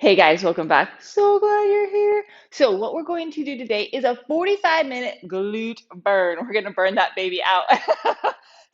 Hey guys, welcome back. So glad you're here. So what we're going to do today is a 45-minute glute burn. We're going to burn that baby out.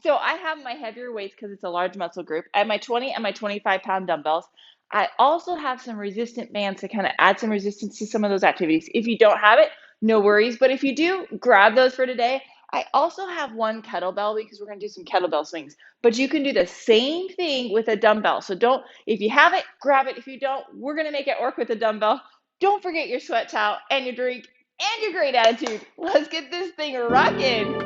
So I have my heavier weights because it's a large muscle group. I have my 20 and my 25-pound dumbbells. I also have some resistant bands to kind of add some resistance to some of those activities. If you don't have it, no worries. But if you do, grab those for today. I also have one kettlebell because we're going to do some kettlebell swings. But you can do the same thing with a dumbbell. So don't, if you have it, grab it. If you don't, we're going to make it work with a dumbbell. Don't forget your sweat towel and your drink and your great attitude. Let's get this thing rocking.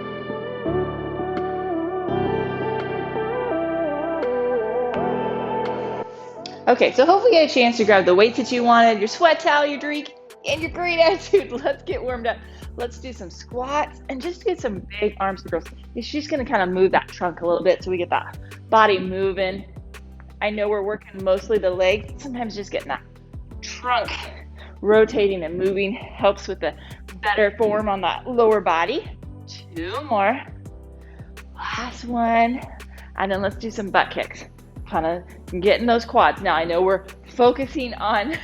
Okay, so hopefully you had a chance to grab the weights that you wanted, your sweat towel, your drink, and your great attitude. Let's get warmed up. Let's do some squats and just get some big arm circles. It's just going to kind of move that trunk a little bit so we get that body moving. I know we're working mostly the legs. Sometimes just getting that trunk rotating and moving helps with the better form on that lower body. 2 more. Last one. And then let's do some butt kicks. Kind of getting those quads. Now I know we're focusing on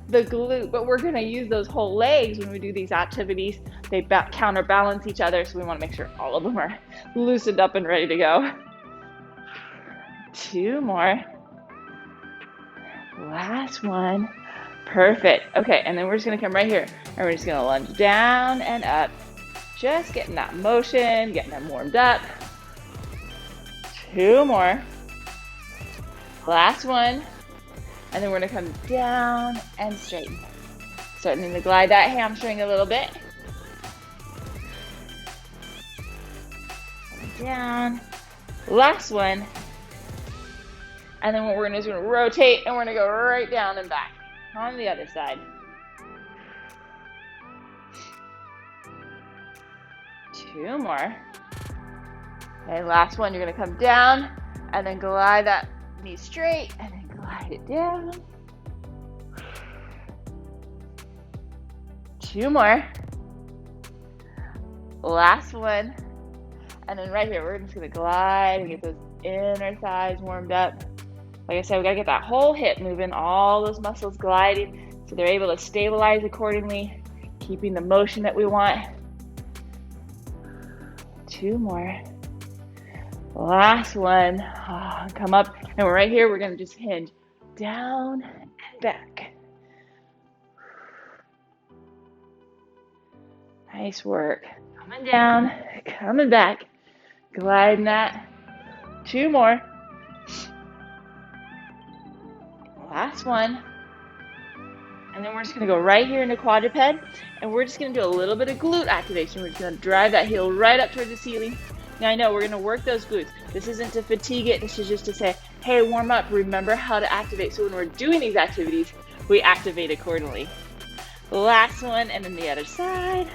the glute, but we're going to use those whole legs when we do these activities. They counterbalance each other, so we want to make sure all of them are loosened up and ready to go. 2 more. Last one. Perfect. Okay, and then we're just going to come right here, and we're just going to lunge down and up. Just getting that motion, getting them warmed up. 2 more. Last one. And then we're going to come down and straighten. Starting to glide that hamstring a little bit. Down. Last one. And then what we're going to do is we're going to rotate and we're going to go right down and back on the other side. 2 more. Okay, last one. You're going to come down and then glide that knee straight and then glide it down. 2 more. Last one. And then right here, we're just going to glide and get those inner thighs warmed up. Like I said, we got to get that whole hip moving, all those muscles gliding so they're able to stabilize accordingly, keeping the motion that we want. 2 more. Last one. Come up, and we're right here. We're going to just hinge down and back. Nice work. Coming down, coming back, gliding that. 2 more. Last one. And then we're just going to go right here into quadruped, and we're just going to do a little bit of glute activation. We're just going to drive that heel right up towards the ceiling. Now I know we're going to work those glutes. This isn't to fatigue it. This is just to say, hey, warm up. Remember how to activate. So when we're doing these activities, we activate accordingly. Last one, and then the other side.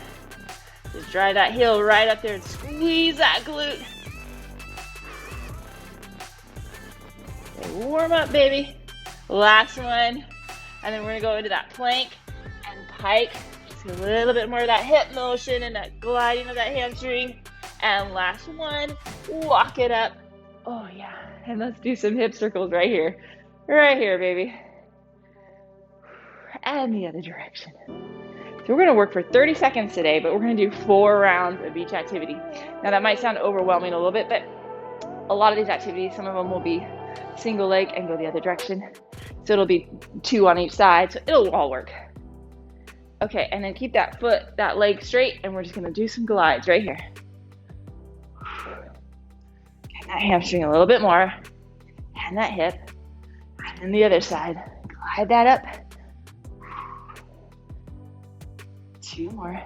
Just drive that heel right up there and squeeze that glute. Okay, warm up, baby. Last one. And then we're going to go into that plank and pike. Just a little bit more of that hip motion and that gliding of that hamstring. And last one, walk it up. Oh, yeah. And let's do some hip circles right here. Right here, baby. And the other direction. So we're going to work for 30 seconds today, but we're going to do 4 rounds of each activity. Now that might sound overwhelming a little bit, but a lot of these activities, some of them will be single leg and go the other direction. So it'll be 2 on each side, so it'll all work. Okay, and then keep that leg straight, and we're just going to do some glides right here. Get that hamstring a little bit more, and that hip, and then the other side. Glide that up. 2 more.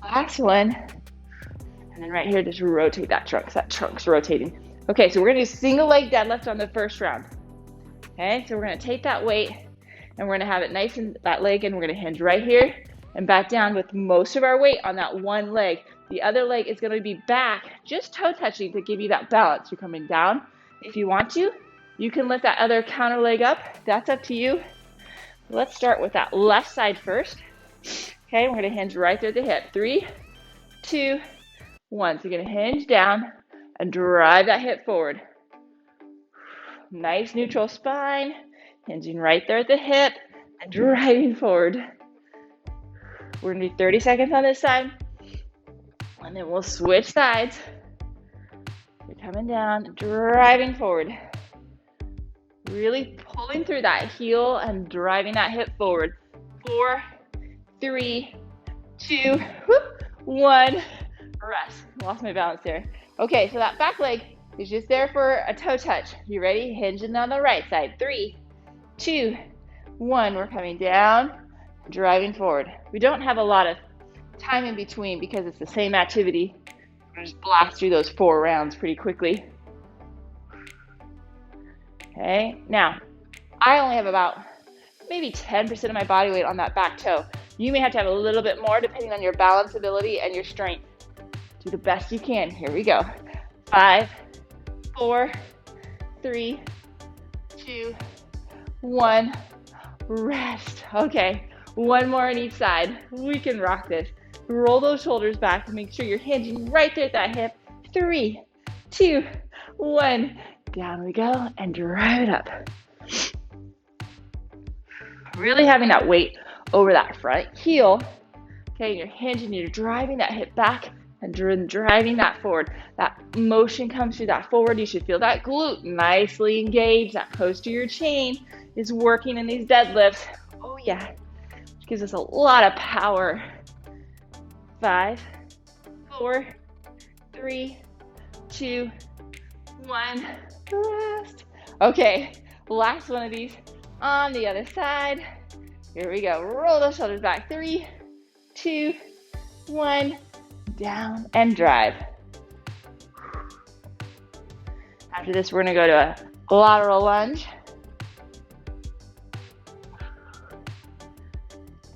Last one. And then right here, just rotate that trunk. So that trunk's rotating. Okay, so we're going to do single leg deadlift on the first round. Okay, so we're going to take that weight and we're going to have it nice in that leg, and we're going to hinge right here and back down with most of our weight on that one leg. The other leg is going to be back, just toe touching to give you that balance. You're coming down. If you want to, you can lift that other counter leg up. That's up to you. Let's start with that left side first. Okay, we're going to hinge right there at the hip. 3, 2, 1. So you're going to hinge down and drive that hip forward. Nice neutral spine, hinging right there at the hip. and driving forward. We're gonna do 30 seconds on this side, and then we'll switch sides. You're coming down, driving forward. Really pulling through that heel and driving that hip forward. 4, 3, 2, 1. Rest. Lost my balance there. Okay, so that back leg is just there for a toe touch. You ready? Hinging on the right side. 3, 2, 1. We're coming down, driving forward. We don't have a lot of time in between because it's the same activity. We'll just blast through those 4 rounds pretty quickly. Okay, now I only have about maybe 10% of my body weight on that back toe. You may have to have a little bit more depending on your balance ability and your strength. Do the best you can. Here we go. 5, 4, 3, 2, 1. Rest. Okay, one more on each side. We can rock this. Roll those shoulders back and make sure you're hinging right there at that hip. 3, 2, 1. Down we go and drive it up. Really having that weight over that front heel. Okay, you're hinging, you're driving that hip back and driving that forward. That motion comes through that forward. You should feel that glute nicely engaged. That posterior chain is working in these deadlifts. Oh yeah, which gives us a lot of power. 5, 4, 3, 2, 1. Rest. Okay, last one of these on the other side. Here we go. Roll those shoulders back. 3, 2, 1. Down and drive. After this, we're going to go to a lateral lunge.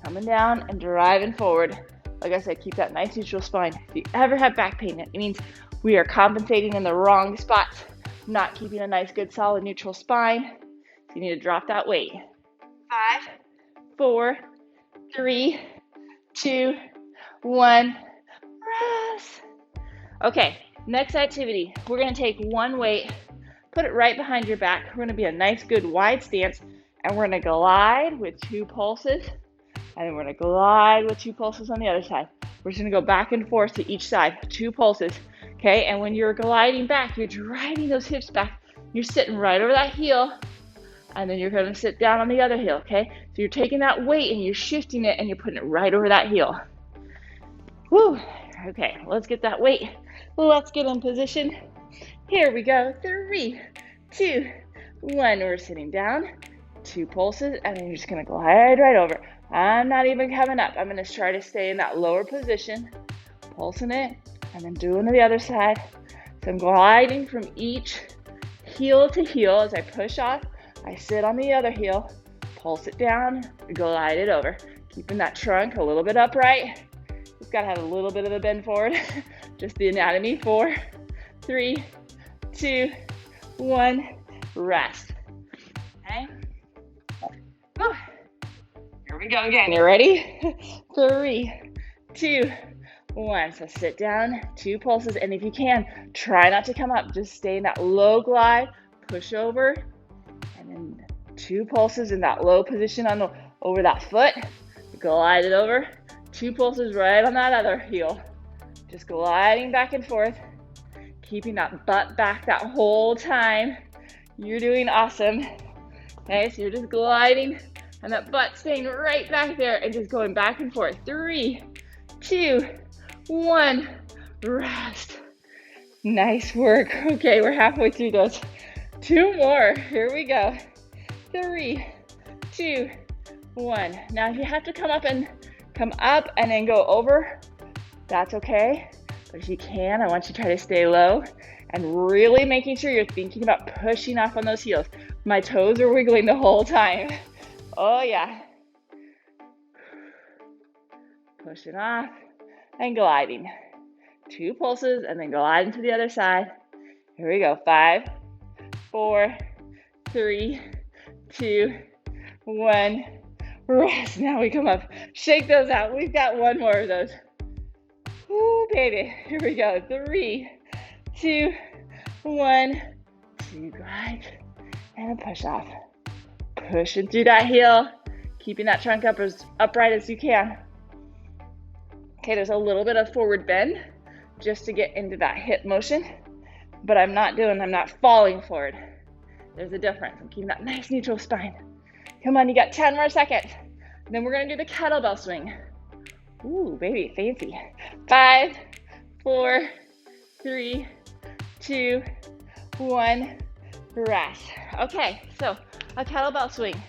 Coming down and driving forward. Like I said, keep that nice neutral spine. If you ever have back pain, it means we are compensating in the wrong spots, not keeping a nice, good, solid neutral spine. So you need to drop that weight. 5, 4, 3, 2, 1. Rest. Okay, next activity. We're going to take one weight, put it right behind your back. We're going to be a nice, good, wide stance, and we're going to glide with 2 pulses, and then we're going to glide with 2 pulses on the other side. We're just going to go back and forth to each side, 2 pulses. Okay, and when you're gliding back, you're driving those hips back. You're sitting right over that heel, and then you're going to sit down on the other heel, okay? So you're taking that weight and you're shifting it and you're putting it right over that heel. Woo! Okay, let's get that weight. Let's get in position. Here we go. 3, 2, 1. We're sitting down. 2 pulses, and then you're just going to glide right over. I'm not even coming up. I'm going to try to stay in that lower position, pulsing it, and then doing to the other side. So I'm gliding from each heel to heel. As I push off, I sit on the other heel, pulse it down, glide it over. Keeping that trunk a little bit upright. It's got to have a little bit of a bend forward. Just the anatomy. 4, 3, 2, 1. Rest. Okay. Whew. Here we go again. You ready? 3, 2, 1. So sit down, 2 pulses, and if you can, try not to come up. Just stay in that low glide, push over, and then 2 pulses in that low position on over that foot. Glide it over. 2 pulses right on that other heel. Just gliding back and forth, keeping that butt back that whole time. You're doing awesome. Okay, so you're just gliding, and that butt staying right back there and just going back and forth. 3, 2, 1. Rest. Nice work. Okay, we're halfway through those. 2 more. Here we go. 3, 2, 1. Now, if you have to come up and then go over, that's okay. But if you can, I want you to try to stay low and really making sure you're thinking about pushing off on those heels. My toes are wiggling the whole time. Oh yeah. Pushing off and gliding. 2 pulses and then gliding to the other side. Here we go. 5, 4, 3, 2, 1. Rest. Now we come up. Shake those out. We've got 1 more of those. Ooh, baby. Here we go. 3, 2, 1. 2 glide and a push off. Pushing through that heel. keeping that trunk up as upright as you can. Okay, there's a little bit of forward bend just to get into that hip motion, but I'm not falling forward. There's a difference. I'm keeping that nice neutral spine. Come on, you got 10 more seconds. Then we're gonna do the kettlebell swing. Ooh, baby, fancy. 5, 4, 3, 2, 1, rest. Okay, so a kettlebell swing.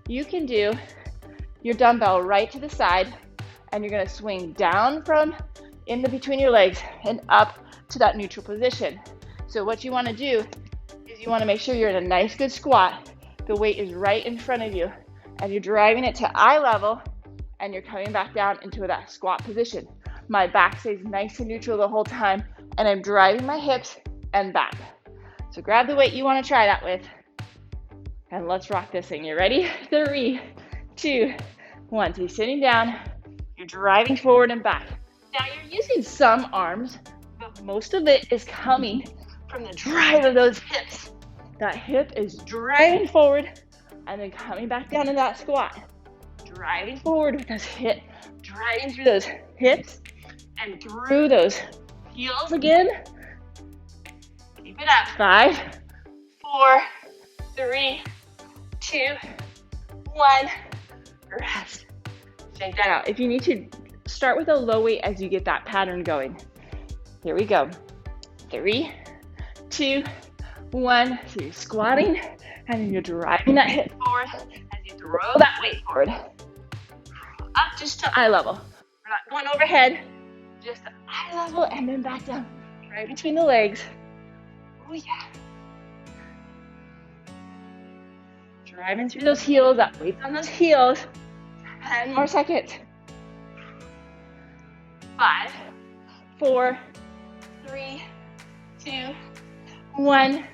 You can do your dumbbell right to the side, and you're gonna swing down from in between your legs and up to that neutral position. So what you wanna do is you wanna make sure you're in a nice good squat. The weight is right in front of you, and you're driving it to eye level, and you're coming back down into that squat position. My back stays nice and neutral the whole time, and I'm driving my hips and back. So grab the weight you want to try that with, and let's rock this thing. You ready? 3, 2, 1. So you're sitting down, you're driving forward and back. Now you're using some arms, but most of it is coming from the drive of those hips. That hip is driving forward and then coming back down in that squat. Driving forward with those hips, driving through those hips and through those heels again. Keep it up. 5, 4, 3, 2, 1. Rest. Shake that out. If you need to, start with a low weight as you get that pattern going. Here we go. 3, 2, 1. So you're squatting and then you're driving that hip forward as you throw that weight forward. Up just to eye level. We're not going overhead, just to eye level and then back down, right between the legs. Oh yeah. Driving through those heels, that weight's on those heels. 10 more seconds. 5, 4, 3, 2, 1.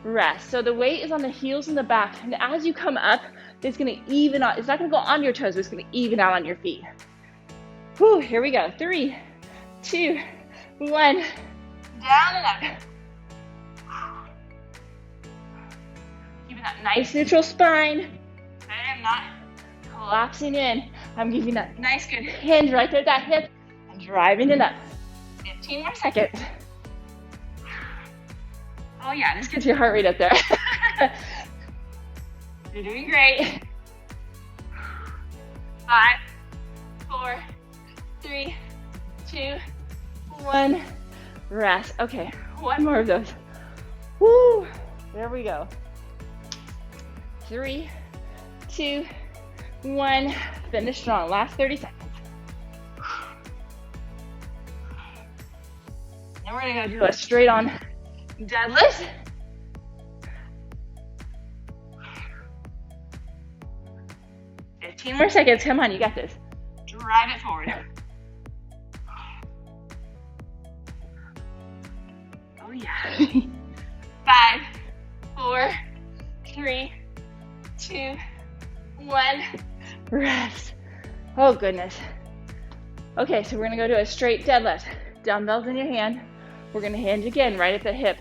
Rest. So the weight is on the heels and the back, and as you come up, it's going to even out. It's not going to go on your toes, but it's going to even out on your feet. Whew, here we go. 3, 2, 1. Down and up. Keeping that nice neutral spine. I am not collapsing in. I'm giving that nice good hinge right there at that hip and driving it up. 15 more seconds. Oh yeah, this gets your heart rate up there. You're doing great. 5, 4, 3, 2, 1. Rest. Okay, one more of those. Woo! There we go. 3, 2, 1. Finish strong. Last 30 seconds. Then we're gonna go do a straight on deadlift. More seconds. Come on, you got this. Drive it forward. Oh yeah. 5, 4, 3, 2, 1. Rest. Oh goodness. Okay, so we're gonna go to a straight deadlift. Dumbbells in your hand. We're gonna hinge again right at the hip,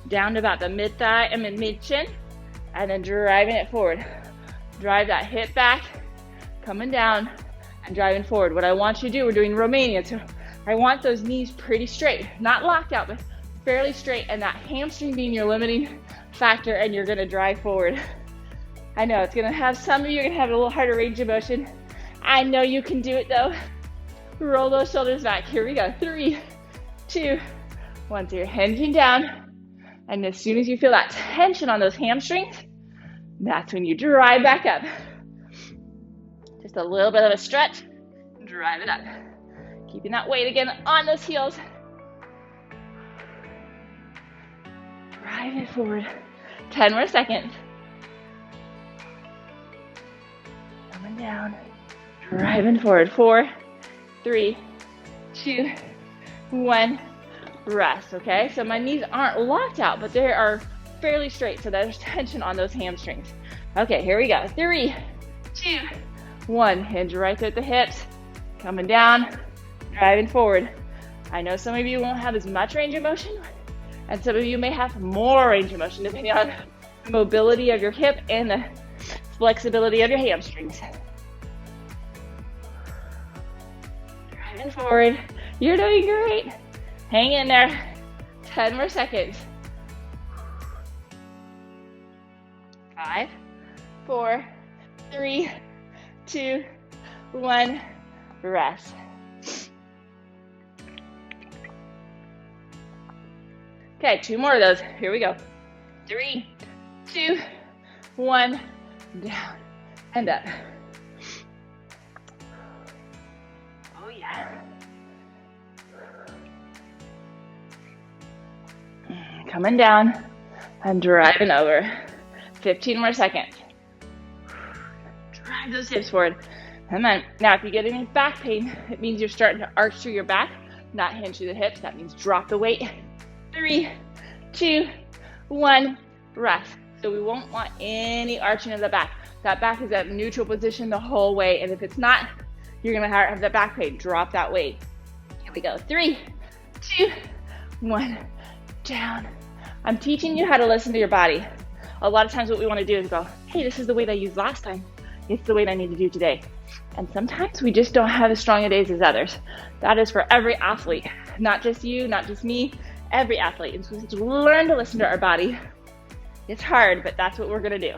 down to about the mid thigh and mid chin, and then driving it forward. Drive that hip back, coming down and driving forward. What I want you to do, we're doing Romanian, so I want those knees pretty straight, not locked out, but fairly straight, and that hamstring being your limiting factor, and you're gonna drive forward. I know it's gonna have, some of you are gonna have a little harder range of motion. I know you can do it though. Roll those shoulders back. Here we go. 3, 2, 1. So you're hinging down, and as soon as you feel that tension on those hamstrings, that's when you drive back up. Just a little bit of a stretch, drive it up. Keeping that weight again on those heels. Drive it forward. 10 more seconds. Coming down, driving forward. 4, 3, 2, 1. Rest, okay? So my knees aren't locked out, but they are fairly straight, so there's tension on those hamstrings. Okay, here we go. 3, 2, 1. Hinge right there at the hips. Coming down, driving forward. I know some of you won't have as much range of motion, and some of you may have more range of motion depending on the mobility of your hip and the flexibility of your hamstrings. driving forward. You're doing great. Hang in there. 10 more seconds. 5, 4, 3, 2, 1. Rest. Okay, 2 more of those. Here we go. 3, 2, 1. Down and up. Oh yeah. Coming down and driving over. 15 more seconds. Drive those hips forward. Come on. Now, if you get any back pain, it means you're starting to arch through your back, not hinge through the hips. That means drop the weight. 3, 2, 1. Rest. So we won't want any arching of the back. That back is at neutral position the whole way. And if it's not, you're going to have that back pain. Drop that weight. Here we go. 3, 2, 1. Down. I'm teaching you how to listen to your body. A lot of times what we want to do is go, hey, this is the weight I used last time. It's the weight I need to do today. And sometimes we just don't have as strong a days as others. That is for every athlete, not just you, not just me, every athlete. And so we have to learn to listen to our body. It's hard, but that's what we're going to do.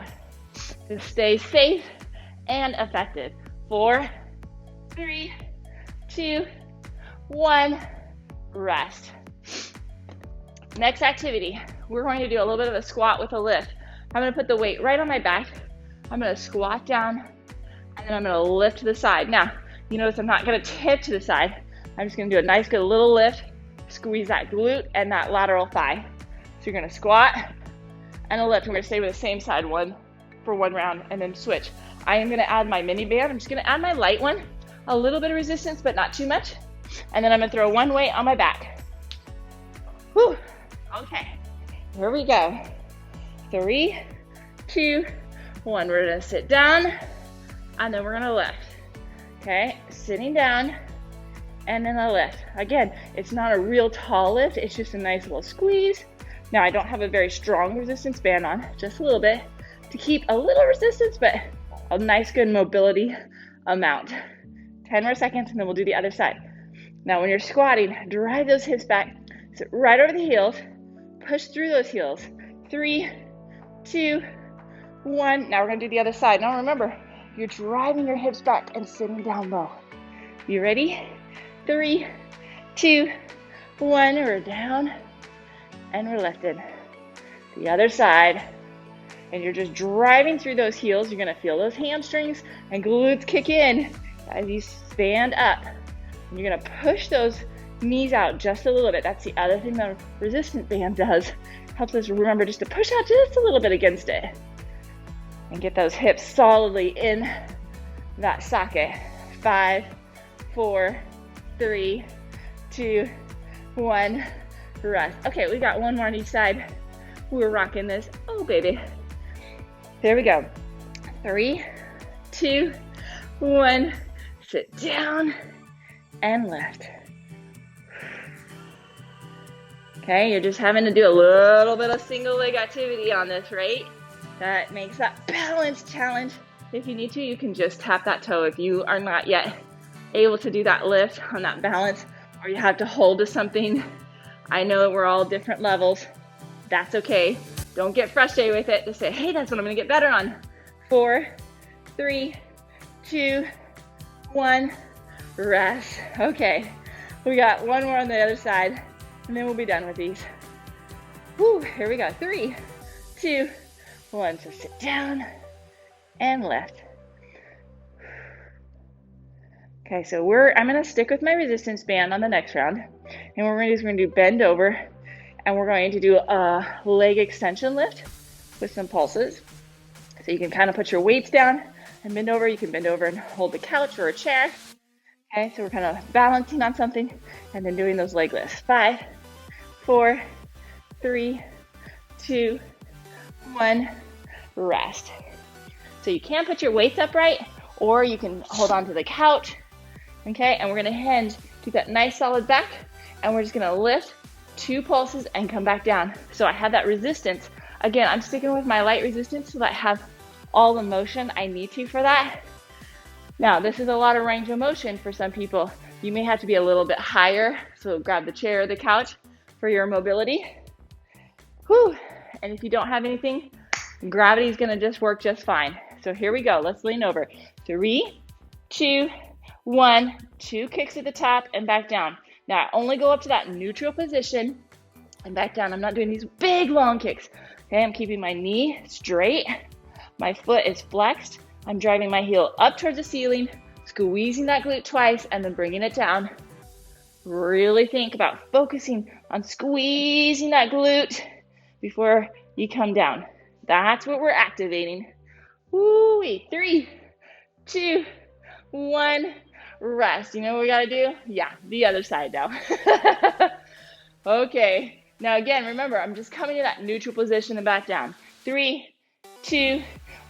To stay safe and effective. 4, 3, 2, 1. Rest. Next activity, we're going to do a little bit of a squat with a lift. I'm going to put the weight right on my back. I'm going to squat down, and then I'm going to lift to the side. Now, you notice I'm not going to tip to the side. I'm just going to do a nice, good little lift. Squeeze that glute and that lateral thigh. So you're going to squat and a lift. I'm going to stay with the same side for one round and then switch. I am going to add my mini band. I'm just going to add my light one. A little bit of resistance, but not too much. And then I'm going to throw one weight on my back. Whew. Okay, here we go. 3, 2, 1. We're gonna sit down and then we're gonna lift. Okay, sitting down and then a lift. Again, it's not a real tall lift, it's just a nice little squeeze. Now I don't have a very strong resistance band on, just a little bit to keep a little resistance, but a nice good mobility amount. 10 more seconds and then we'll do the other side. Now when you're squatting, drive those hips back, sit right over the heels. Push through those heels. 3, 2, 1. Now we're going to do the other side. Now remember, you're driving your hips back and sitting down low. You ready? 3, 2, 1. We're down and we're lifted. The other side. And you're just driving through those heels. You're going to feel those hamstrings and glutes kick in as you stand up. And you're going to push those knees out just a little bit. That's the other thing that resistance band does. Helps us remember just to push out just a little bit against it. And get those hips solidly in that socket. 5, 4, 3, 2, 1. Rest. Okay, we got one more on each side. We're rocking this. Oh, baby. There we go. 3, 2, 1. Sit down and lift. Okay, you're just having to do a little bit of single leg activity on this, right? That makes that balance challenge. If you need to, you can just tap that toe. If you are not yet able to do that lift on that balance, or you have to hold to something, I know we're all different levels. That's okay. Don't get frustrated with it. Just say, hey, that's what I'm gonna get better on. 4, 3, 2, 1, rest. Okay, we got one more on the other side. And then we'll be done with these. Woo, here we go. 3, 2, 1. So sit down and lift. Okay, so I'm gonna stick with my resistance band on the next round. And we're just gonna do bend over. And we're going to do a leg extension lift with some pulses. So you can kind of put your weights down and bend over. You can bend over and hold the couch or a chair. Okay, so we're kind of balancing on something and then doing those leg lifts. 5, 4, 3, 2, 1, rest. So you can put your weights upright or you can hold on to the couch. Okay, and we're gonna hinge, keep that nice solid back, and we're just gonna lift 2 pulses and come back down. So I have that resistance. Again, I'm sticking with my light resistance so that I have all the motion I need to for that. Now, this is a lot of range of motion for some people. You may have to be a little bit higher, so grab the chair or the couch for your mobility. Whew. And if you don't have anything, gravity's gonna just work just fine. So here we go, let's lean over. 3, 2, 1, 2 kicks at the top and back down. Now I only go up to that neutral position and back down. I'm not doing these big long kicks. Okay, I'm keeping my knee straight. My foot is flexed. I'm driving my heel up towards the ceiling, squeezing that glute twice and then bringing it down. Really think about focusing on squeezing that glute before you come down. That's what we're activating. Woo-wee. 3, 2, 1, rest. You know what we gotta do? Yeah, the other side now. Okay, now again, remember, I'm just coming to that neutral position and back down. 3, 2,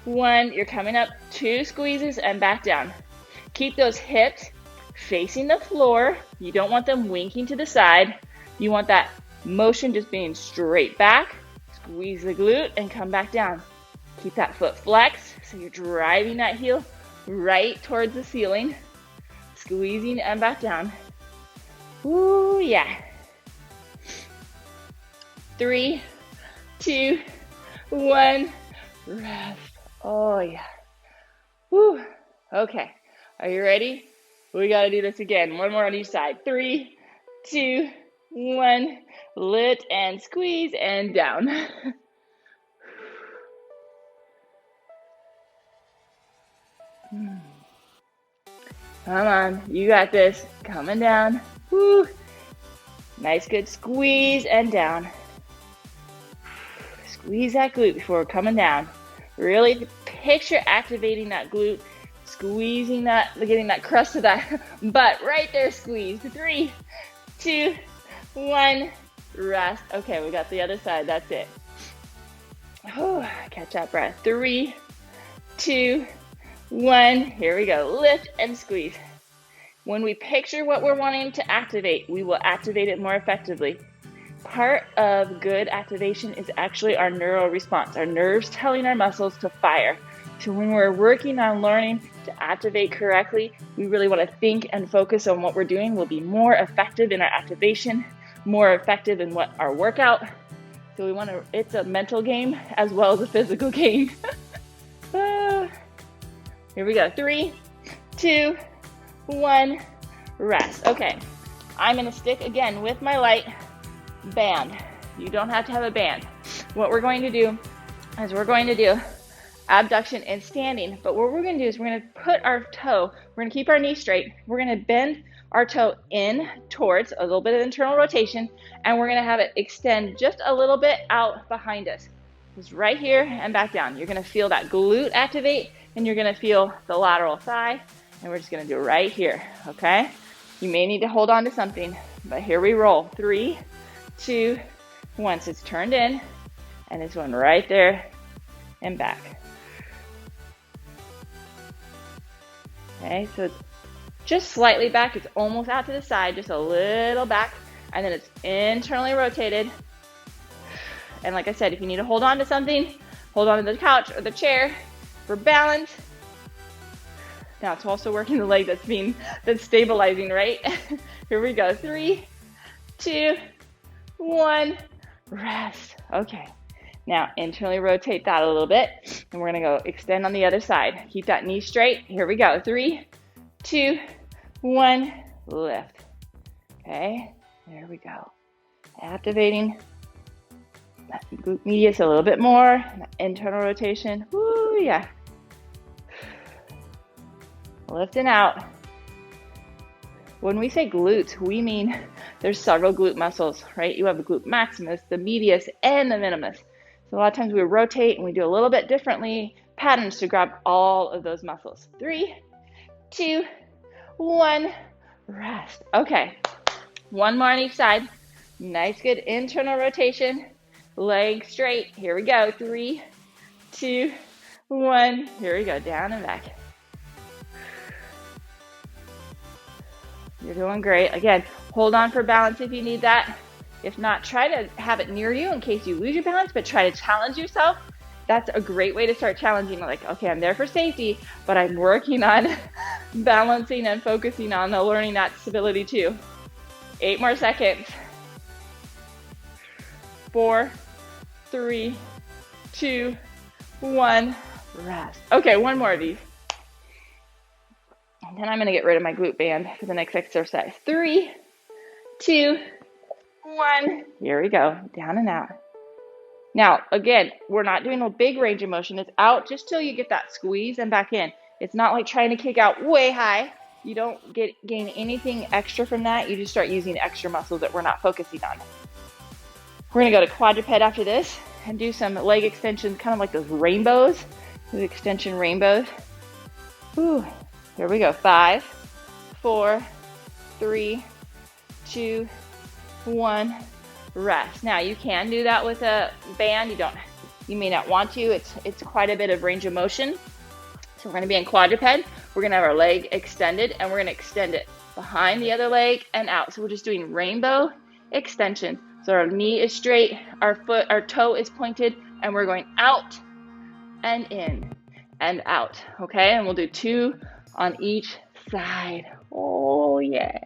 1, you're coming up, 2 squeezes and back down. Keep those hips facing the floor. You don't want them winking to the side. You want that motion just being straight back. Squeeze the glute and come back down. Keep that foot flexed, so you're driving that heel right towards the ceiling. Squeezing and back down. Ooh, yeah. 3, 2, 1, rest. Oh, yeah. Woo. Okay. Are you ready? We got to do this again. One more on each side. 3, 2, 1. Lift and squeeze and down. Come on. You got this. Coming down. Woo. Nice, good squeeze and down. Squeeze that glute before coming down. Really picture activating that glute, squeezing that, getting that crust of that butt right there, squeeze. 3, 2, 1, rest. Okay, we got the other side, that's it. Oh, catch that breath. 3, 2, 1, here we go. Lift and squeeze. When we picture what we're wanting to activate, we will activate it more effectively. Part of good activation is actually our neural response, our nerves telling our muscles to fire. So when we're working on learning to activate correctly, we really want to think and focus on what we're doing. We'll be more effective in our activation, more effective in what our workout. So we want to, it's a mental game as well as a physical game. Here we go. 3, 2, 1, rest. Okay, I'm going to stick again with my light band. You don't have to have a band. What we're going to do is we're going to do abduction and standing, but what we're going to do is we're going to put our toe, we're going to keep our knee straight, we're going to bend our toe in towards a little bit of internal rotation, and we're going to have it extend just a little bit out behind us. Just right here and back down. You're going to feel that glute activate, and you're going to feel the lateral thigh, and we're just going to do it right here, okay? You may need to hold on to something, but here we roll. 3, 2, 1. So it's turned in, and it's going right there and back. Okay, so it's just slightly back. It's almost out to the side, just a little back, and then it's internally rotated. And like I said, if you need to hold on to something, hold on to the couch or the chair for balance. Now it's also working the leg that's stabilizing, right? Here we go. 3, 2, 1, rest. Okay. Now internally rotate that a little bit, and we're gonna go extend on the other side. Keep that knee straight. Here we go. 3, 2, 1, lift. Okay, there we go. Activating that glute medius a little bit more. Internal rotation. Woo, yeah. Lifting out. When we say glutes, we mean there's several glute muscles, right? You have the glute maximus, the medius, and the minimus. So a lot of times we rotate and we do a little bit differently patterns to grab all of those muscles. 3, 2, 1, rest. Okay, one more on each side. Nice, good internal rotation. Leg straight. Here we go. 3, 2, 1. Here we go. Down and back. You're doing great. Again, hold on for balance if you need that. If not, try to have it near you in case you lose your balance, but try to challenge yourself. That's a great way to start challenging. Like, okay, I'm there for safety, but I'm working on balancing and focusing on the learning that stability too. 8 more seconds. 4, 3, 2, 1, rest. Okay, one more of these. And then I'm going to get rid of my glute band for the next exercise. 3, 2, 1. Here we go. Down and out. Now, again, we're not doing a big range of motion. It's out just till you get that squeeze and back in. It's not like trying to kick out way high. You don't gain anything extra from that. You just start using extra muscles that we're not focusing on. We're going to go to quadruped after this and do some leg extensions, kind of like those rainbows, those extension rainbows. Ooh, here we go. 5, 4, 3, 2, 1, rest. Now you can do that with a band. You may not want to. It's quite a bit of range of motion. So we're going to be in quadruped. We're going to have our leg extended and we're going to extend it behind the other leg and out. So we're just doing rainbow extensions. So our knee is straight, our toe is pointed, and we're going out and in and out. Okay, and we'll do 2 on each side. Oh yeah.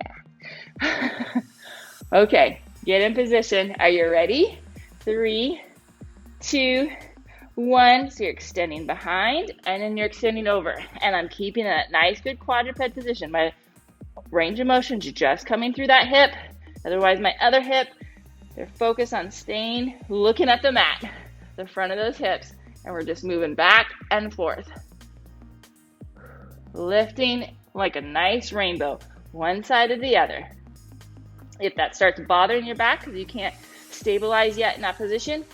Okay, get in position. Are you ready? 3, 2, 1. So you're extending behind and then you're extending over. And I'm keeping that nice, good quadruped position. My range of motion is just coming through that hip. Otherwise, my other hip, they're focused on staying, looking at the mat, the front of those hips. And we're just moving back and forth. Lifting like a nice rainbow, one side to the other. If that starts bothering your back because you can't stabilize yet in that position,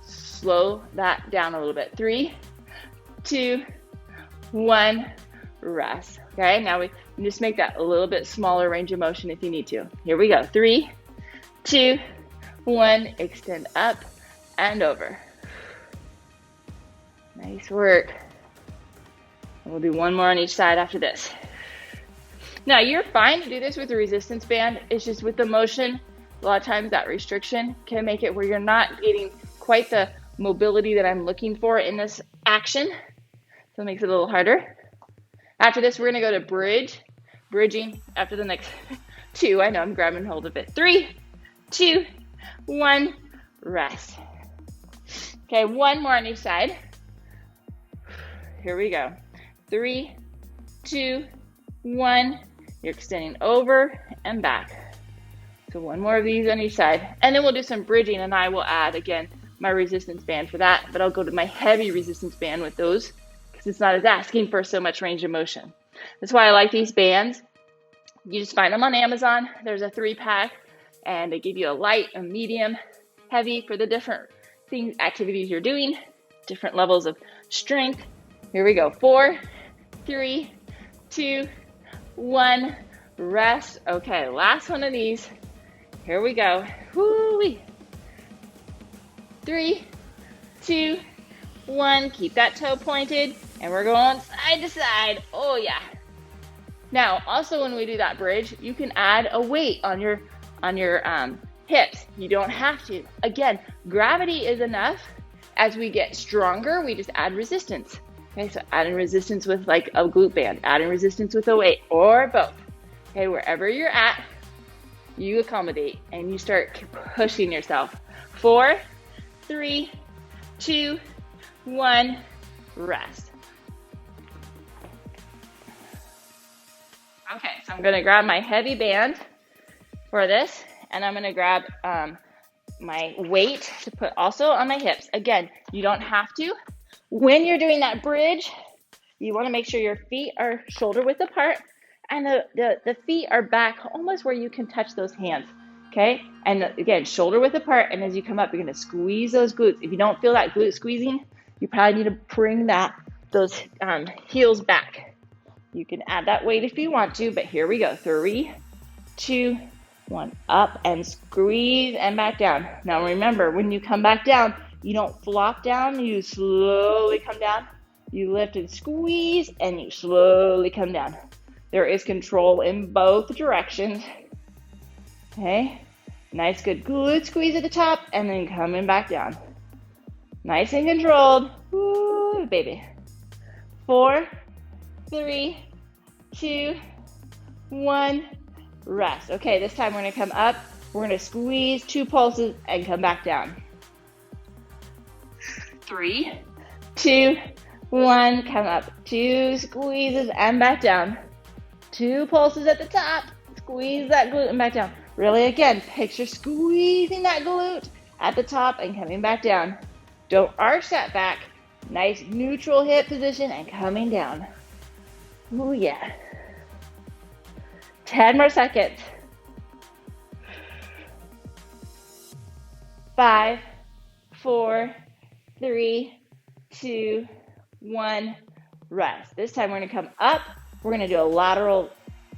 slow that down a little bit. 3, 2, 1, rest. Okay, now we can just make that a little bit smaller range of motion if you need to. Here we go. 3, 2, 1, extend up and over. Nice work. And we'll do one more on each side after this. Now, you're fine to do this with a resistance band. It's just with the motion, a lot of times that restriction can make it where you're not getting quite the mobility that I'm looking for in this action. So it makes it a little harder. After this, we're going to go to bridging after the next 2. I know I'm grabbing hold of it. 3, 2, 1, rest. Okay, one more on each side. Here we go. 3, 2, 1. You're extending over and back. So one more of these on each side. And then we'll do some bridging, and I will add, again, my resistance band for that. But I'll go to my heavy resistance band with those because it's not as asking for so much range of motion. That's why I like these bands. You just find them on Amazon. There's a 3-pack, and they give you a light, a medium, heavy for the different things, activities you're doing, different levels of strength. Here we go. 4, 3, 2, 1, rest. Okay, last one of these. Here we go. Woo-wee. 3, 2, 1. Keep that toe pointed, and we're going side to side. Oh yeah. Now, also when we do that bridge, you can add a weight on your hips. You don't have to. Again, gravity is enough. As we get stronger, we just add resistance. Okay, so adding resistance with like a glute band, adding resistance with a weight, or both. Okay, wherever you're at, you accommodate and you start pushing yourself. 4, 3, 2, 1, rest. Okay, so I'm gonna grab my heavy band for this, and I'm gonna grab my weight to put also on my hips. Again, you don't have to. When you're doing that bridge, you want to make sure your feet are shoulder width apart and the feet are back almost where you can touch those hands, okay? And again, shoulder width apart, and as you come up, you're going to squeeze those glutes. If you don't feel that glute squeezing, you probably need to bring those heels back. You can add that weight if you want to, but here we go. 3, 2, 1. Up and squeeze and back down. Now remember, when you come back down, you don't flop down, you slowly come down. You lift and squeeze, and you slowly come down. There is control in both directions. Okay, nice good glute squeeze at the top, and then coming back down. Nice and controlled. Woo, baby. 4, 3, 2, 1, rest. Okay, this time we're gonna come up. We're gonna squeeze 2 pulses and come back down. 3, 2, 1, come up. 2 squeezes and back down. 2 pulses at the top. Squeeze that glute and back down. Really, again, picture squeezing that glute at the top and coming back down. Don't arch that back. Nice neutral hip position and coming down. Ooh, yeah. 10 more seconds. 5, 4, 3, 2, 1, rest. This time we're gonna come up. We're gonna do a lateral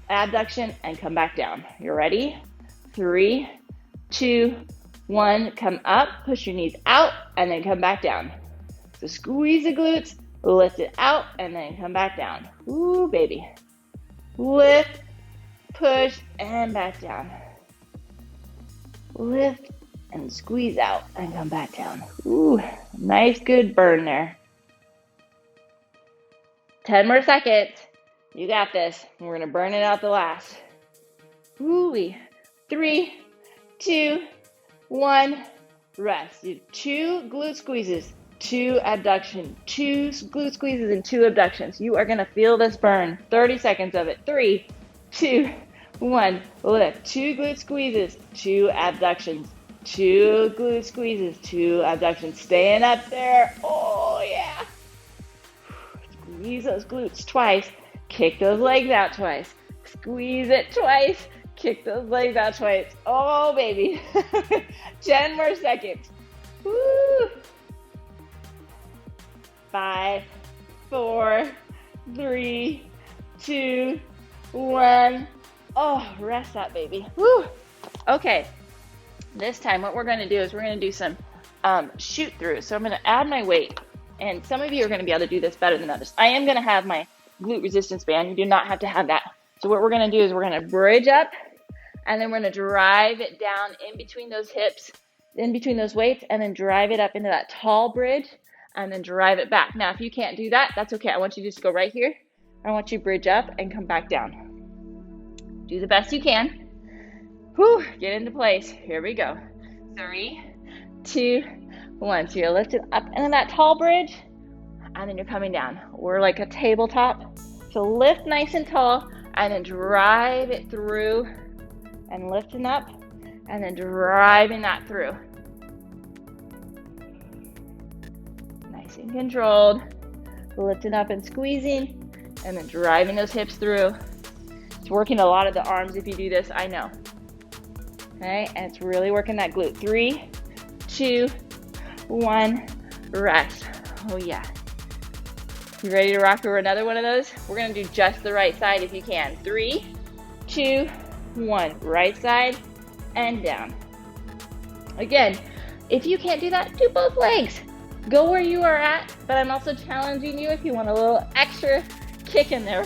abduction and come back down. You ready? 3, 2, 1, come up, push your knees out, and then come back down. So squeeze the glutes, lift it out, and then come back down. Ooh, baby. Lift, push, and back down. Lift and squeeze out and come back down. Ooh, nice, good burn there. 10 more seconds. You got this. We're gonna burn it out the last. Ooh-wee. 3, 2, 1, rest. Do 2 glute squeezes, 2 abduction, 2 glute squeezes and 2 abductions. You are gonna feel this burn. 30 seconds of it. 3, 2, 1, lift. 2 glute squeezes, 2 abductions, 2 glute squeezes, 2 abductions. Staying up there. Oh yeah. Squeeze those glutes twice. Kick those legs out twice. Squeeze it twice. Kick those legs out twice. Oh, baby. 10 more seconds. Woo. 5, 4, 3, 2, 1. Oh, rest that baby. Woo. Okay. This time what we're going to do is we're going to do some shoot through. So I'm going to add my weight. And some of you are going to be able to do this better than others. I am going to have my glute resistance band. You do not have to have that. So what we're going to do is we're going to bridge up, and then we're going to drive it down in between those hips, in between those weights, and then drive it up into that tall bridge, and then drive it back. Now, if you can't do that, that's okay. I want you to just go right here. I want you to bridge up and come back down. Do the best you can. Whew, get into place. Here we go. 3, 2, 1. So you're lifted up into that tall bridge, and then you're coming down. We're like a tabletop. So lift nice and tall, and then drive it through, and lifting up, and then driving that through. Nice and controlled. Lifting up and squeezing, and then driving those hips through. It's working a lot of the arms if you do this, I know. Okay, and it's really working that glute. 3, 2, 1, rest. Oh yeah. You ready to rock over another one of those? We're gonna do just the right side if you can. 3, 2, 1. Right side and down. Again, if you can't do that, do both legs. Go where you are at, but I'm also challenging you if you want a little extra kick in there.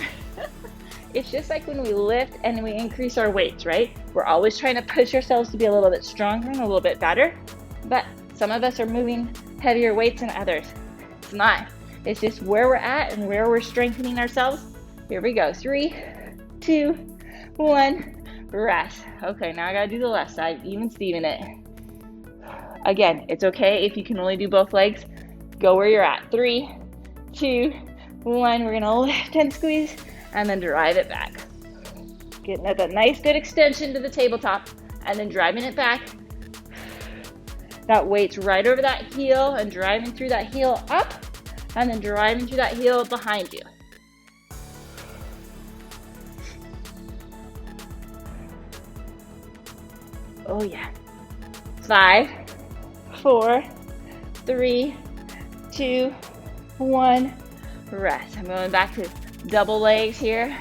It's just like when we lift and we increase our weights, right? We're always trying to push ourselves to be a little bit stronger and a little bit better, but some of us are moving heavier weights than others. It's not. It's just where we're at and where we're strengthening ourselves. Here we go. 3, 2, 1, rest. Okay, now I gotta do the left side, even Steven it. Again, it's okay if you can only do both legs. Go where you're at. 3, 2, 1. We're gonna lift and squeeze and then drive it back. Getting at that nice good extension to the tabletop and then driving it back. That weight's right over that heel and driving through that heel up and then driving through that heel behind you. Oh yeah. 5, 4, 3, 2, 1, rest. I'm going back to double legs here.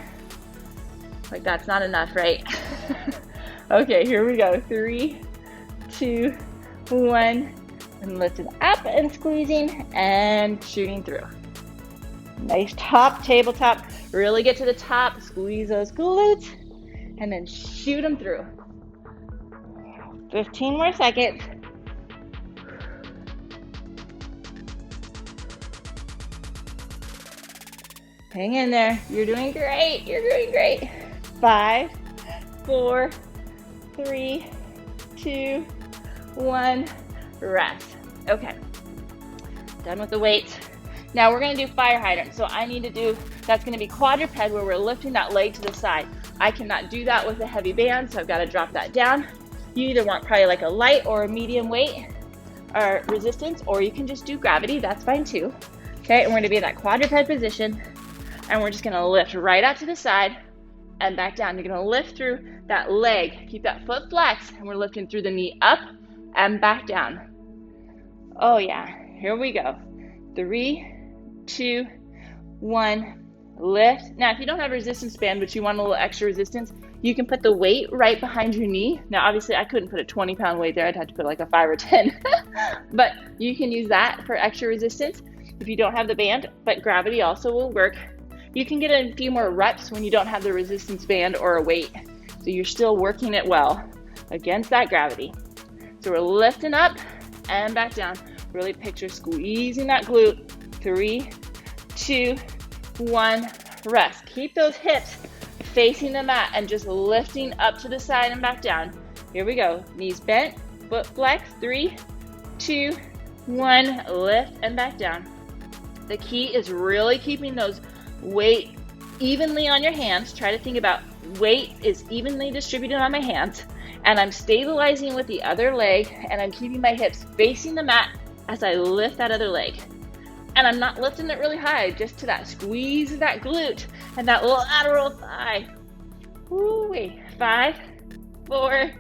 Like that's not enough, right? Okay, here we go. 3, 2, 1, and lifting up and squeezing and shooting through. Nice top, tabletop. Really get to the top, squeeze those glutes, and then shoot them through. 15 more seconds. Hang in there. You're doing great. You're doing great. 5, 4, 3, 2, 1. Rest. Okay. Done with the weights. Now we're going to do fire hydrant. So I need to do, that's going to be quadruped where we're lifting that leg to the side. I cannot do that with a heavy band, so I've got to drop that down. You either want probably like a light or a medium weight or resistance, or you can just do gravity. That's fine too. Okay, and we're going to be in that quadruped position, and we're just going to lift right out to the side and back down. You're going to lift through that leg. Keep that foot flexed, and we're lifting through the knee up and back down. Oh yeah, here we go. 3, 2, 1. Lift. Now, if you don't have a resistance band, but you want a little extra resistance, you can put the weight right behind your knee. Now, obviously, I couldn't put a 20-pound weight there. I'd have to put like a 5 or 10. But you can use that for extra resistance if you don't have the band, but gravity also will work. You can get a few more reps when you don't have the resistance band or a weight. So you're still working it well against that gravity. So we're lifting up and back down. Really picture squeezing that glute. 3, 2, 1, rest. Keep those hips facing the mat and just lifting up to the side and back down. Here we go. Knees bent, foot flex. 3, 2, 1, lift and back down. The key is really keeping those weight evenly on your hands. Try to think about weight is evenly distributed on my hands, and I'm stabilizing with the other leg, and I'm keeping my hips facing the mat as I lift that other leg. And I'm not lifting it really high, just to that squeeze of that glute and that lateral thigh. Woo-wee. 5, 4,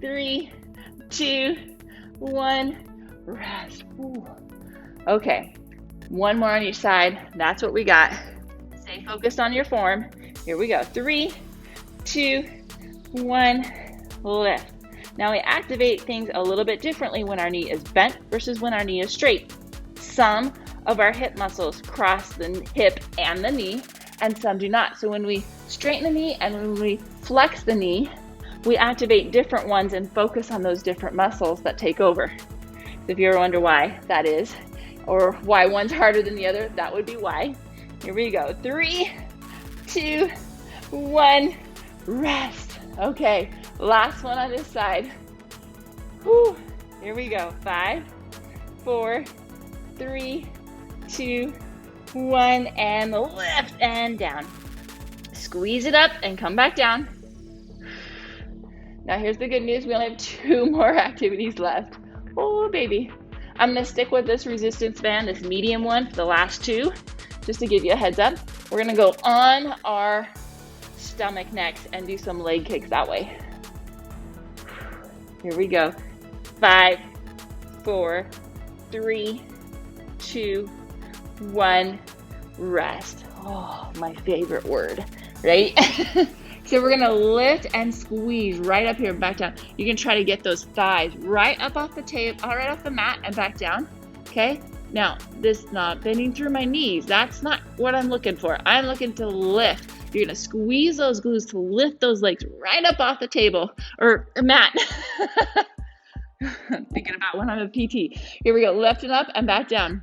3, 2, 1, rest. Ooh. Okay, one more on each side. That's what we got. Stay focused on your form. Here we go. 3, 2, 1, lift. Now we activate things a little bit differently when our knee is bent versus when our knee is straight. Some of our hip muscles cross the hip and the knee, and some do not. So when we straighten the knee and when we flex the knee, we activate different ones and focus on those different muscles that take over. So if you ever wonder why that is, or why one's harder than the other, that would be why. Here we go. 3, 2, 1, rest. Okay, last one on this side. Whew. Here we go. 5, 4, 3, 2, 1, and lift and down. Squeeze it up and come back down. Now here's the good news. We only have 2 more activities left. Oh, baby. I'm going to stick with this resistance band, this medium one, for the last 2, just to give you a heads up. We're going to go on our stomach next and do some leg kicks that way. Here we go. 5, 4, 3, 2, 1, rest. Oh, my favorite word, right? So we're gonna lift and squeeze right up here and back down. You can try to get those thighs right up off the table, right off the mat and back down, okay? Now, this not bending through my knees. That's not what I'm looking for. I'm looking to lift. You're gonna squeeze those glutes to lift those legs right up off the table or mat. Thinking about when I'm a PT. Here we go, lifting up and back down.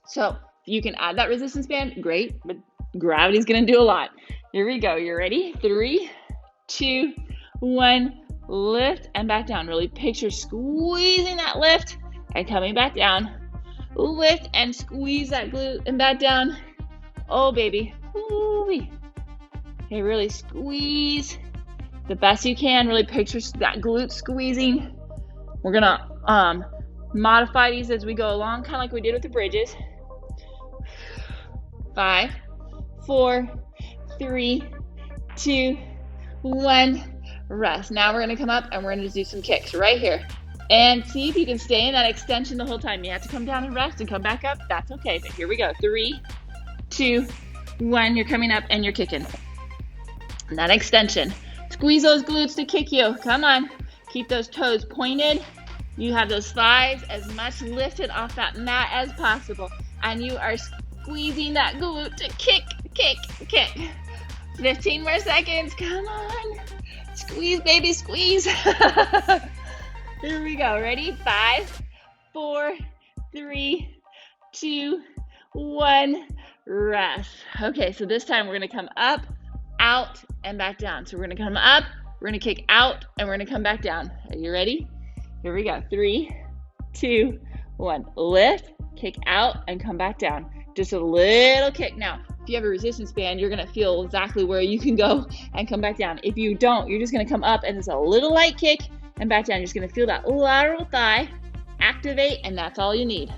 So you can add that resistance band, great, but gravity's gonna do a lot. Here we go, you ready? 3, 2, 1, lift and back down. Really picture squeezing that lift and coming back down. Lift and squeeze that glute and back down. Oh, baby. Ooh-wee. Okay, really squeeze the best you can. Really picture that glute squeezing. We're gonna modify these as we go along, kind of like we did with the bridges. 5, 4, 3, 2, 1, rest. Now we're gonna come up and we're gonna do some kicks right here. And see if you can stay in that extension the whole time. You have to come down and rest and come back up. That's okay, but here we go. 3, 2, 1, you're coming up and you're kicking. And that extension. Squeeze those glutes to kick you. Come on. Keep those toes pointed. You have those thighs as much lifted off that mat as possible. And you are squeezing that glute to kick, kick, kick. 15 more seconds. Come on. Squeeze, baby, squeeze. Here we go. Ready? 5, 4, 3, 2, 1. rest. Okay, so this time we're gonna come up, out, and back down. So we're gonna come up, we're gonna kick out, and we're gonna come back down. Are you ready? Here we go. 3, 2, 1. Lift, kick out, and come back down. Just a little kick. Now, if you have a resistance band, you're gonna feel exactly where you can go and come back down. If you don't, you're just gonna come up and it's a little light kick and back down. You're just gonna feel that lateral thigh activate, and that's all you need.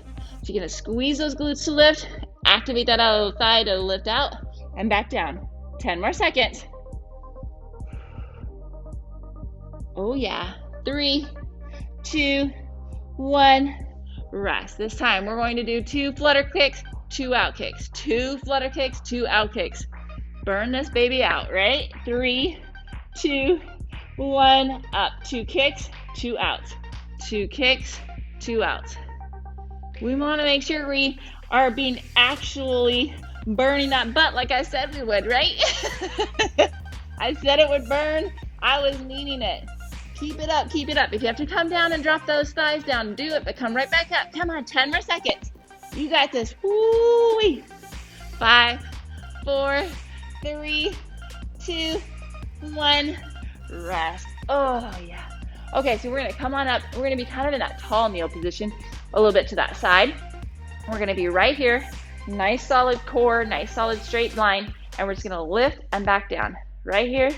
So you're gonna squeeze those glutes to lift, activate that other thigh to lift out, and back down. 10 more seconds. Oh yeah. 3, 2, 1. Rest. This time we're going to do 2 flutter kicks, 2 out kicks. 2 flutter kicks, 2 out kicks. Burn this baby out, right? 3, 2, 1. Up. 2 kicks, 2 outs. 2 kicks, 2 outs. We want to make sure we are being actually burning that butt like I said we would, right? I said it would burn. I was meaning it. Keep it up, keep it up. If you have to come down and drop those thighs down, do it, but come right back up. Come on, 10 more seconds. You got this. Woo-wee. 5, 4, 3, 2, 1. Rest. Oh, yeah. Okay, so we're going to come on up. We're going to be kind of in that tall kneel position, a little bit to that side. We're going to be right here. Nice solid core, nice solid straight line. And we're just going to lift and back down. Right here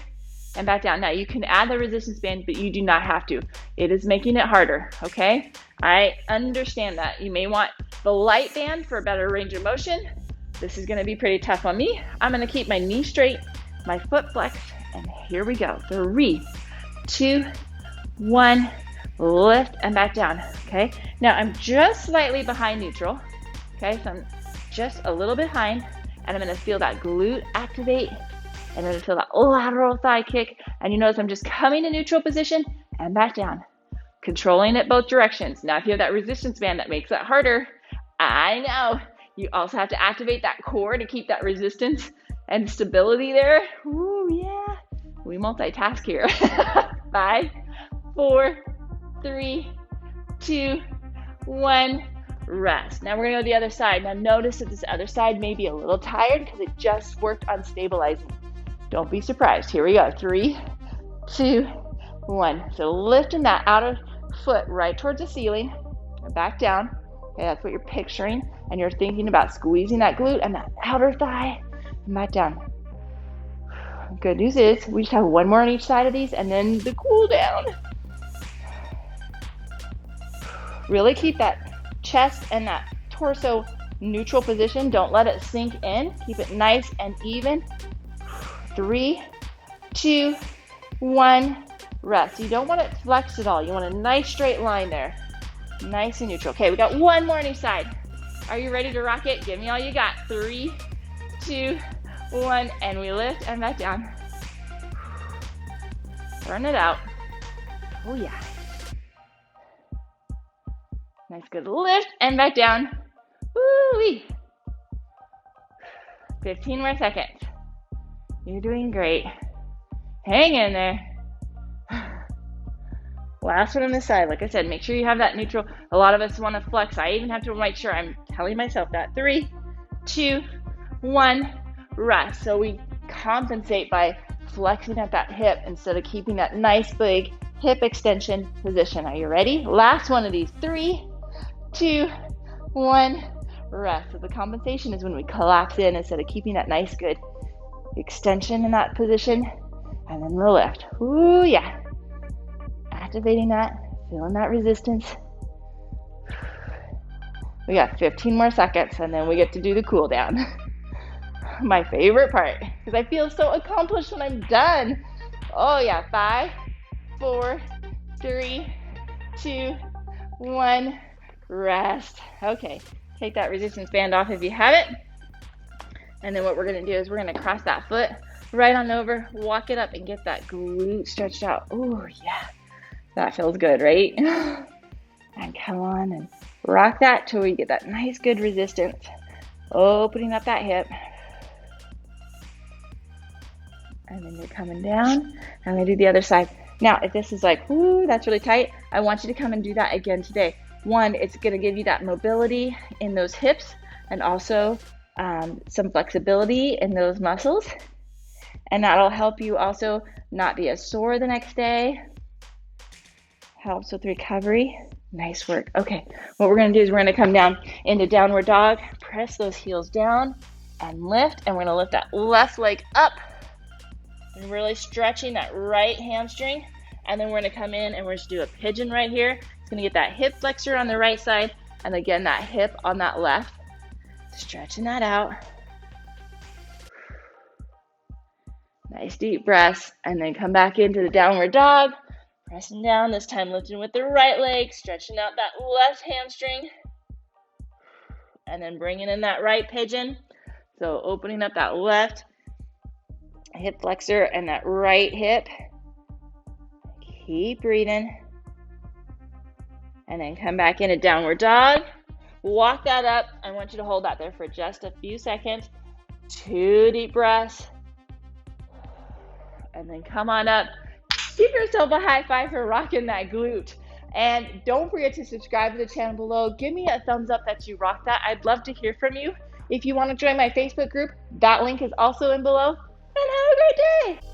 and back down. Now, you can add the resistance band, but you do not have to. It is making it harder, okay? I understand that. You may want the light band for a better range of motion. This is going to be pretty tough on me. I'm going to keep my knee straight, my foot flexed, and here we go. 3, 2, 1, lift and back down, okay? Now I'm just slightly behind neutral, okay? So I'm just a little behind, and I'm gonna feel that glute activate, and I'm gonna feel that lateral thigh kick, and you notice I'm just coming to neutral position and back down, controlling it both directions. Now if you have that resistance band, that makes it harder. I know. You also have to activate that core to keep that resistance and stability there. Ooh, yeah. We multitask here. 5, 4, 3, 2, 1. Rest. Now we're gonna go to the other side. Now notice that this other side may be a little tired because it just worked on stabilizing. Don't be surprised. Here we go. 3, 2, 1. So lifting that outer foot right towards the ceiling and back down. Okay, that's what you're picturing. And you're thinking about squeezing that glute and that outer thigh and back down. Good news is we just have one more on each side of these and then the cool down. Really keep that chest and that torso neutral position. Don't let it sink in. Keep it nice and even. 3, 2, 1. Rest. You don't want it flexed at all. You want a nice straight line there. Nice and neutral. Okay, we got one more on each side. Are you ready to rock it? Give me all you got. 3, 2, 1, and we lift and back down. Burn it out. Oh yeah. Nice good lift and back down. Woo-wee. 15 more seconds. You're doing great. Hang in there. Last one on this side. Like I said, make sure you have that neutral. A lot of us want to flex. I even have to make sure I'm telling myself that. 3, 2, 1. Rest. So we compensate by flexing at that hip instead of keeping that nice big hip extension position. Are you ready? Last one of these. 3, 2, 1. Rest. So the compensation is when we collapse in instead of keeping that nice good extension in that position. And then the lift. Ooh, yeah. Activating that, feeling that resistance. We got 15 more seconds and then we get to do the cool down. My favorite part, because I feel so accomplished when I'm done. Oh yeah, 5, 4, 3, 2, 1. Rest. Okay, take that resistance band off if you have it. And then what we're gonna do is we're gonna cross that foot right on over, walk it up and get that glute stretched out. Oh yeah, that feels good, right? And come on and rock that till we get that nice good resistance. Opening up that hip. And then you're coming down. I'm gonna do the other side. Now, if this is like, ooh, that's really tight, I want you to come and do that again today. One, it's gonna give you that mobility in those hips and also some flexibility in those muscles. And that'll help you also not be as sore the next day. Helps with recovery. Nice work. Okay, what we're gonna do is we're gonna come down into downward dog, press those heels down and lift, and we're gonna lift that left leg up and really stretching that right hamstring. And then we're gonna come in and we're just do a pigeon right here. It's gonna get that hip flexor on the right side, and again, that hip on that left. Stretching that out. Nice deep breaths, and then come back into the downward dog. Pressing down, this time lifting with the right leg, stretching out that left hamstring, and then bringing in that right pigeon. So opening up that left hip flexor and that right hip. Keep breathing. And then come back into downward dog. Walk that up. I want you to hold that there for just a few seconds. 2 deep breaths. And then come on up. Give yourself a high five for rocking that glute. And don't forget to subscribe to the channel below. Give me a thumbs up that you rock that. I'd love to hear from you. If you want to join my Facebook group, that link is also in below. And have a great day.